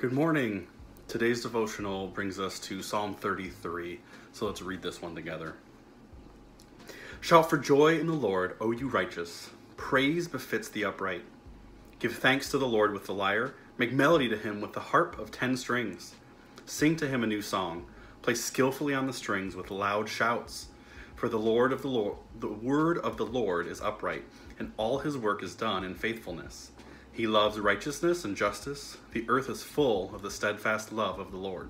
Good morning. Today's devotional brings us to Psalm 33. So let's read this one together. Shout for joy in the Lord, O you righteous. Praise befits the upright. Give thanks to the Lord with the lyre. Make melody to him with the harp of 10 strings. Sing to him a new song. Play skillfully on the strings with loud shouts. For the word of the Lord is upright, and all his work is done in faithfulness. He loves righteousness and justice. The earth is full of the steadfast love of the Lord.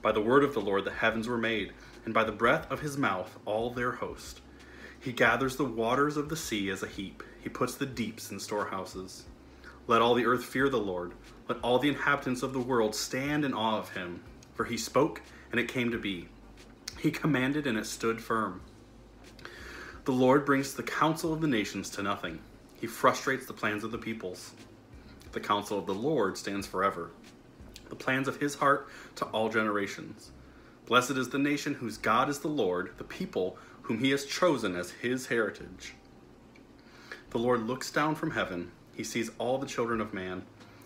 By the word of the Lord the heavens were made, and by the breath of his mouth all their host. He gathers the waters of the sea as a heap. He puts the deeps in storehouses. Let all the earth fear the Lord. Let all the inhabitants of the world stand in awe of him. For he spoke, and it came to be. He commanded, and it stood firm. The Lord brings the counsel of the nations to nothing. He frustrates the plans of the peoples. The counsel of the Lord stands forever, the plans of his heart to all generations. Blessed is the nation whose God is the Lord, the people whom he has chosen as his heritage. The Lord looks down from heaven. He sees all the children of man.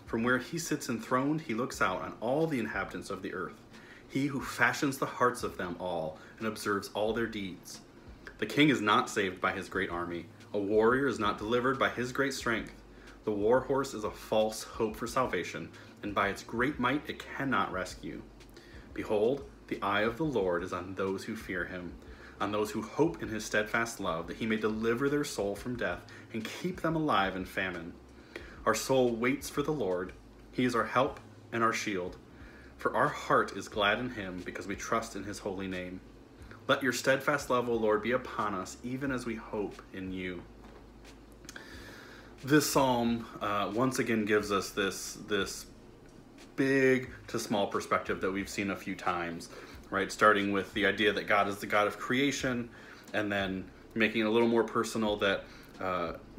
From where he sits enthroned, he looks out on all the inhabitants of the earth. He who fashions the hearts of them all and observes all their deeds. The king is not saved by his great army. A warrior is not delivered by his great strength. The war horse is a false hope for salvation, and by its great might it cannot rescue. Behold, the eye of the Lord is on those who fear him, on those who hope in his steadfast love, that he may deliver their soul from death and keep them alive in famine. Our soul waits for the Lord. He is our help and our shield. For our heart is glad in him, because we trust in his holy name. Let your steadfast love, O Lord, be upon us, even as we hope in you. This psalm once again gives us this big to small perspective that we've seen a few times, right? Starting with the idea that God is the God of creation, and then making it a little more personal that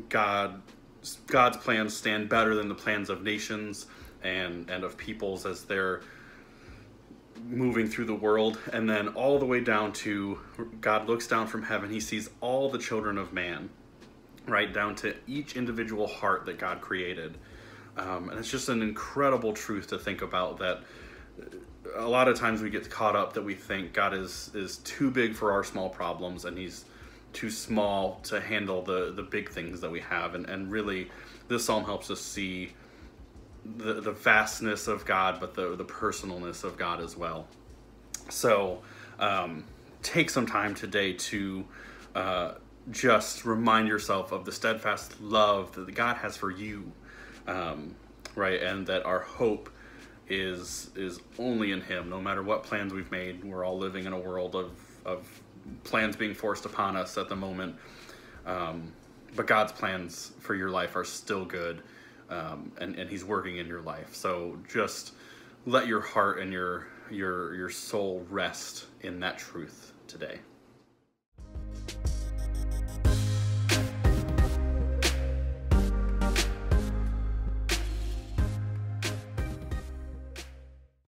God's plans stand better than the plans of nations and of peoples as they're moving through the world, and then all the way down to God looks down from heaven. He sees all the children of man, right down to each individual heart that God created. And it's just an incredible truth to think about, that a lot of times we get caught up that we think God is too big for our small problems, and he's too small to handle the big things that we have. And really, this psalm helps us see the vastness of God, but the personalness of God as well. So take some time today to just remind yourself of the steadfast love that God has for you, right? And that our hope is only in him. No matter what plans we've made, we're all living in a world of plans being forced upon us at the moment. But God's plans for your life are still good. And he's working in your life. So just let your heart and your soul rest in that truth today.